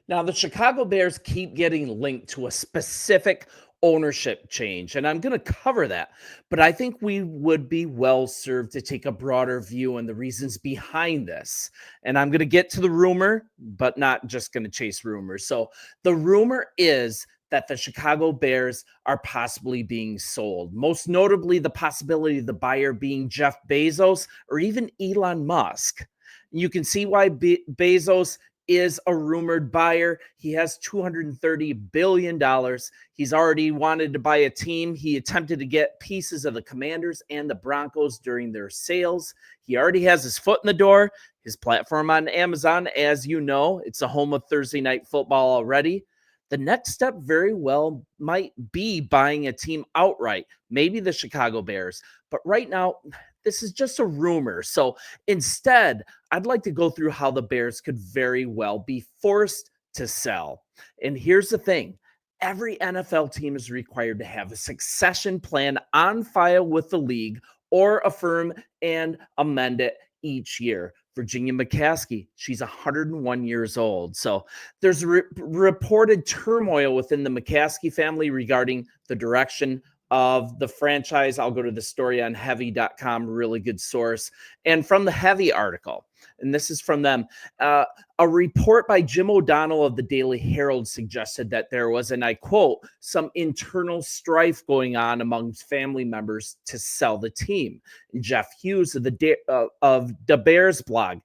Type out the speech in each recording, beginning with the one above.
Now, the Chicago Bears keep getting linked to a specific ownership change, and I'm going to cover that. But I think we would be well served to take a broader view on the reasons behind this. And I'm going to get to the rumor, but not just going to chase rumors. So, the rumor is that the Chicago Bears are possibly being sold. Most notably, the possibility of the buyer being Jeff Bezos or even Elon Musk. You can see why Bezos is a rumored buyer. He has $230 billion. He's already wanted to buy a team. He attempted to get pieces of the Commanders and the Broncos during their sales. He already has his foot in the door. His platform on Amazon, as you know, it's a home of Thursday Night Football already. The next step very well might be buying a team outright, maybe the Chicago Bears. But right now, this is just a rumor. So instead, I'd like to go through how the Bears could very well be forced to sell. And here's the thing. Every NFL team is required to have a succession plan on file with the league or affirm and amend it each year. Virginia McCaskey, she's 101 years old. So there's reported turmoil within the McCaskey family regarding the direction of the franchise. I'll go to the story on heavy.com, really good source. And from the Heavy article, and this is from them, a report by Jim O'Donnell of the Daily Herald suggested that there was, and I quote, some internal strife going on amongst family members to sell the team. And Jeff Hughes of the Bears blog,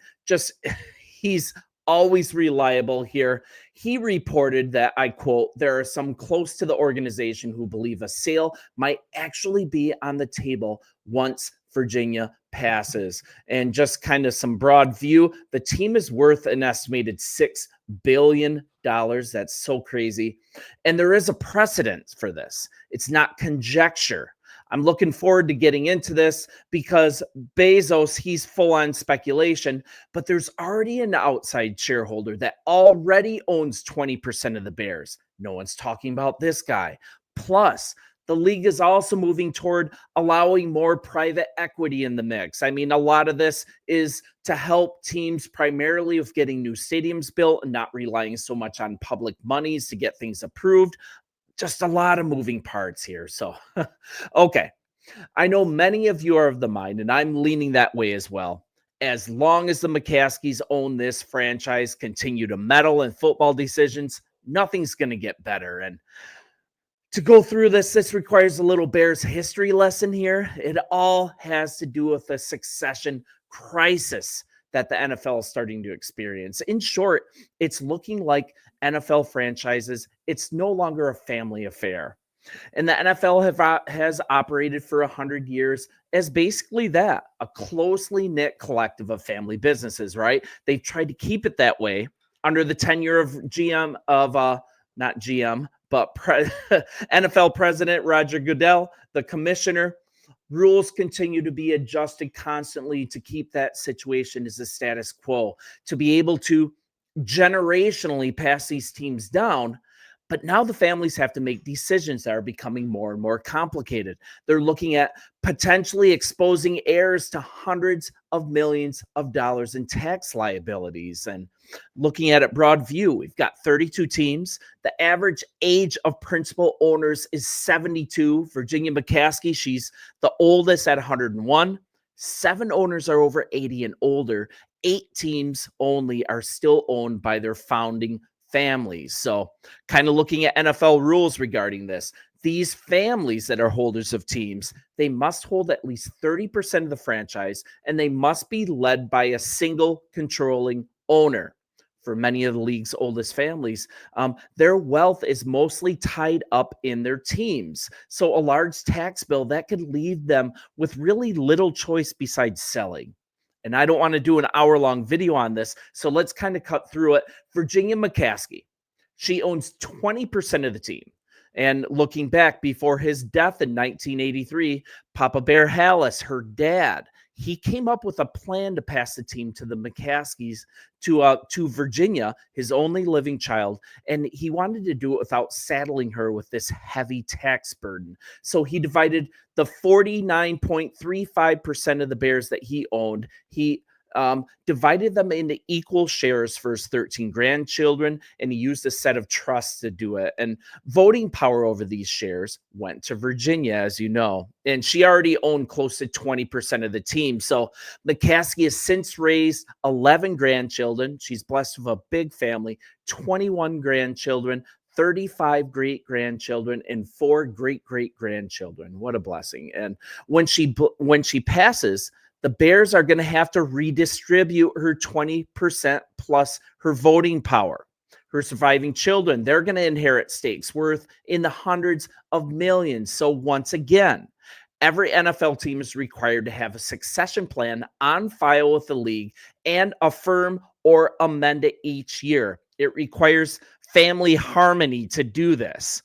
he's always reliable here. He reported that, I quote, there are some close to the organization who believe a sale might actually be on the table once Virginia passes. And just kind of some broad view, the team is worth an estimated $6 billion. That's so crazy. And there is a precedent for this. It's not conjecture. I'm looking forward to getting into this because Bezos, he's full on speculation, but there's already an outside shareholder that already owns 20% of the Bears. No one's talking about this guy. Plus, the league is also moving toward allowing more private equity in the mix. I mean, a lot of this is to help teams primarily with getting new stadiums built and not relying so much on public monies to get things approved. Just a lot of moving parts here. So, okay. I know many of you are of the mind, and I'm leaning that way as well. As long as the McCaskies own this franchise, continue to meddle in football decisions, nothing's going to get better. And to go through this requires a little Bears history lesson here. It all has to do with the succession crisis that the NFL is starting to experience. In short, it's looking like NFL franchises, it's no longer a family affair. And the NFL has operated for 100 years as basically that, a closely knit collective of family businesses, right? They've tried to keep it that way under the tenure of not GM, but NFL president Roger Goodell, the commissioner. Rules continue to be adjusted constantly to keep that situation as a status quo, to be able to generationally pass these teams down. But now the families have to make decisions that are becoming more and more complicated. They're looking at potentially exposing heirs to hundreds of millions of dollars in tax liabilities. And looking at it broad view, we've got 32 teams. The average age of principal owners is 72. Virginia McCaskey, she's the oldest at 101. 7 owners are over 80 and older. 8 teams only are still owned by their founding families. So kind of looking at NFL rules regarding this, these families that are holders of teams, they must hold at least 30% of the franchise, and they must be led by a single controlling owner. For many of the league's oldest families, their wealth is mostly tied up in their teams. So a large tax bill that could leave them with really little choice besides selling. And I don't want to do an hour-long video on this, so let's kind of cut through it. Virginia McCaskey, she owns 20% of the team. And looking back, before his death in 1983, Papa Bear Hallis, her dad, he came up with a plan to pass the team to the McCaskies, to Virginia, his only living child, and he wanted to do it without saddling her with this heavy tax burden. So he divided the 49.35% of the Bears that he owned. He divided them into equal shares for his 13 grandchildren, and he used a set of trusts to do it. And voting power over these shares went to Virginia, as you know, and she already owned close to 20% of the team. So McCaskey has since raised 11 grandchildren. She's blessed with a big family, 21 grandchildren, 35 great grandchildren, and 4 great great grandchildren. What a blessing. And when she passes, the Bears are going to have to redistribute her 20% plus her voting power. Her surviving children, they're going to inherit stakes worth in the hundreds of millions. So once again, every NFL team is required to have a succession plan on file with the league and affirm or amend it each year. It requires family harmony to do this.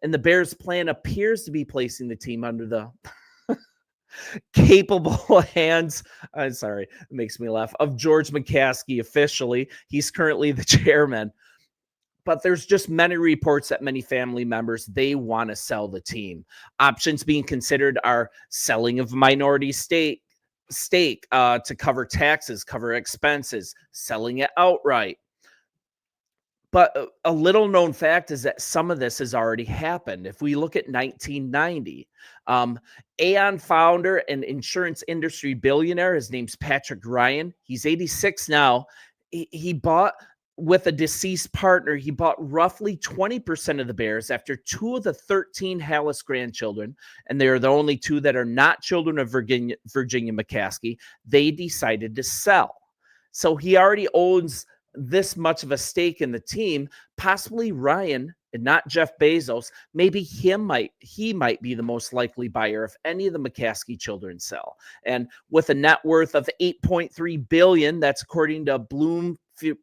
And the Bears' plan appears to be placing the team under the capable hands, I'm sorry, it makes me laugh, of George McCaskey officially. He's currently the chairman. But there's just many reports that many family members, they want to sell the team. Options being considered are selling of minority stake to cover taxes, cover expenses, selling it outright. But a little known fact is that some of this has already happened. If we look at 1990, Aon founder and insurance industry billionaire, his name's Patrick Ryan. He's 86 now. He bought, with a deceased partner, he bought roughly 20% of the Bears after 2 of the 13 Hallis grandchildren, and they are the only 2 that are not children of Virginia McCaskey, they decided to sell. So he already owns this much of a stake in the team. Possibly Ryan and not Jeff Bezos. Maybe he might be the most likely buyer if any of the McCaskey children sell. And with a net worth of $8.3 billion, that's according to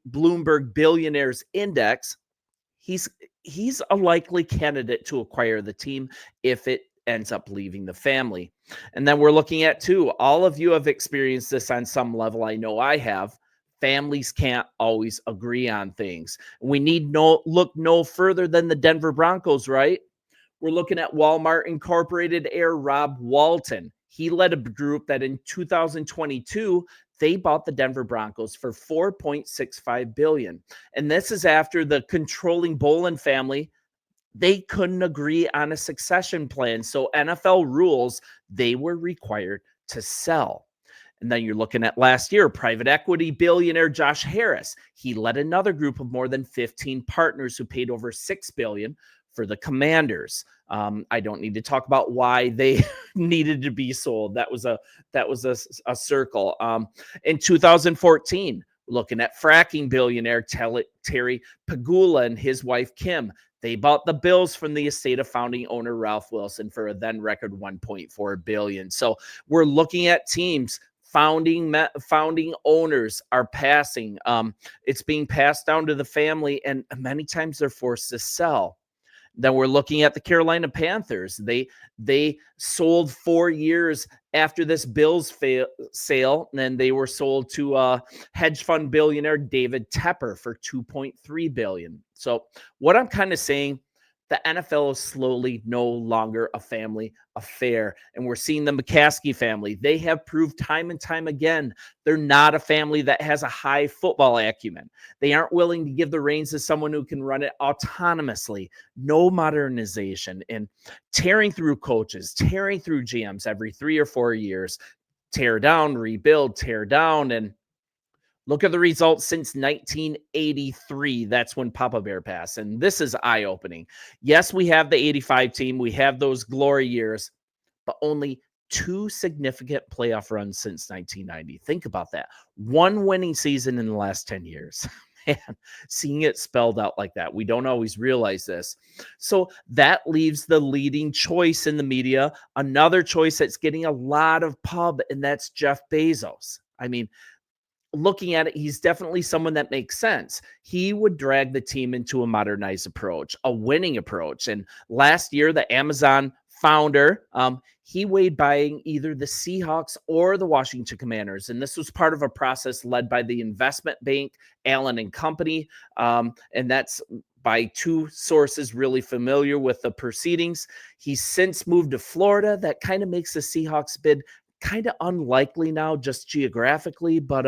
Bloomberg Billionaires Index, he's a likely candidate to acquire the team if it ends up leaving the family. And then we're looking at, too, all of you have experienced this on some level. I know I have. Families can't always agree on things. We need look no further than the Denver Broncos, right? We're looking at Walmart Incorporated heir Rob Walton. He led a group that in 2022, they bought the Denver Broncos for $4.65 billion. And this is after the controlling Bolin family, they couldn't agree on a succession plan. So NFL rules, they were required to sell. And then you're looking at last year, private equity billionaire Josh Harris. He led another group of more than 15 partners who paid over $6 billion for the Commanders. I don't need to talk about why they needed to be sold. That was a circle. In 2014, looking at fracking billionaire Terry Pagula and his wife Kim. They bought the Bills from the estate of founding owner Ralph Wilson for a then record $1.4 billion. So we're looking at teams. Founding owners are passing. It's being passed down to the family, and many times they're forced to sell. Then we're looking at the Carolina Panthers. They sold 4 years after this Bills sale, and then they were sold to hedge fund billionaire David Tepper for $2.3 billion. So what I'm kind of saying, the NFL is slowly no longer a family affair. And we're seeing the McCaskey family. They have proved time and time again, they're not a family that has a high football acumen. They aren't willing to give the reins to someone who can run it autonomously. No modernization and tearing through coaches, tearing through GMs every 3 or 4 years, tear down, rebuild, tear down. And look at the results since 1983. That's when Papa Bear passed. And this is eye-opening. Yes, we have the 85 team. We have those glory years, but only 2 significant playoff runs since 1990. Think about that. 1 winning season in the last 10 years. Man, seeing it spelled out like that, we don't always realize this. So that leaves the leading choice in the media, another choice that's getting a lot of pub, and that's Jeff Bezos. I mean, looking at it, he's definitely someone that makes sense. He would drag the team into a modernized approach, a winning approach. And last year, the Amazon founder, he weighed buying either the Seahawks or the Washington Commanders. And this was part of a process led by the investment bank, Allen and Company. And that's by 2 sources really familiar with the proceedings. He's since moved to Florida. That kind of makes the Seahawks bid kind of unlikely now just geographically, but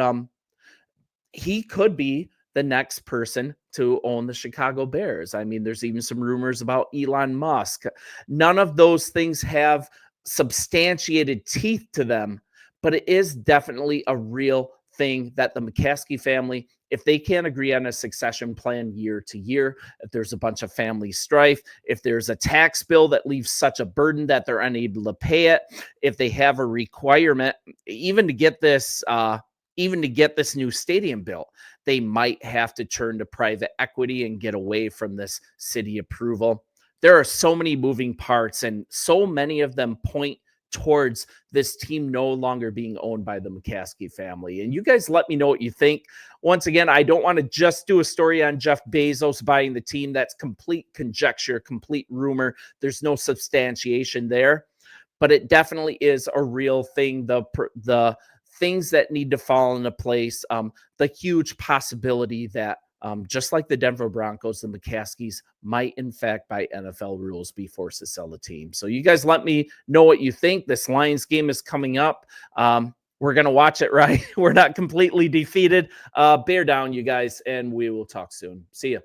he could be the next person to own the Chicago Bears. I mean, there's even some rumors about Elon Musk. None of those things have substantiated teeth to them, but it is definitely a real thing that the McCaskey family, if they can't agree on a succession plan year to year, if there's a bunch of family strife, if there's a tax bill that leaves such a burden that they're unable to pay it, if they have a requirement, even to get this new stadium built, they might have to turn to private equity and get away from this city approval. There are so many moving parts, and so many of them point towards this team no longer being owned by the McCaskey family. And you guys let me know what you think. Once again, I don't want to just do a story on Jeff Bezos buying the team. That's complete conjecture, complete rumor. There's no substantiation there, but it definitely is a real thing. The things that need to fall into place, the huge possibility that just like the Denver Broncos, the McCaskies might, in fact, by NFL rules, be forced to sell the team. So you guys let me know what you think. This Lions game is coming up. We're going to watch it, right? We're not completely defeated. Bear down, you guys, and we will talk soon. See ya.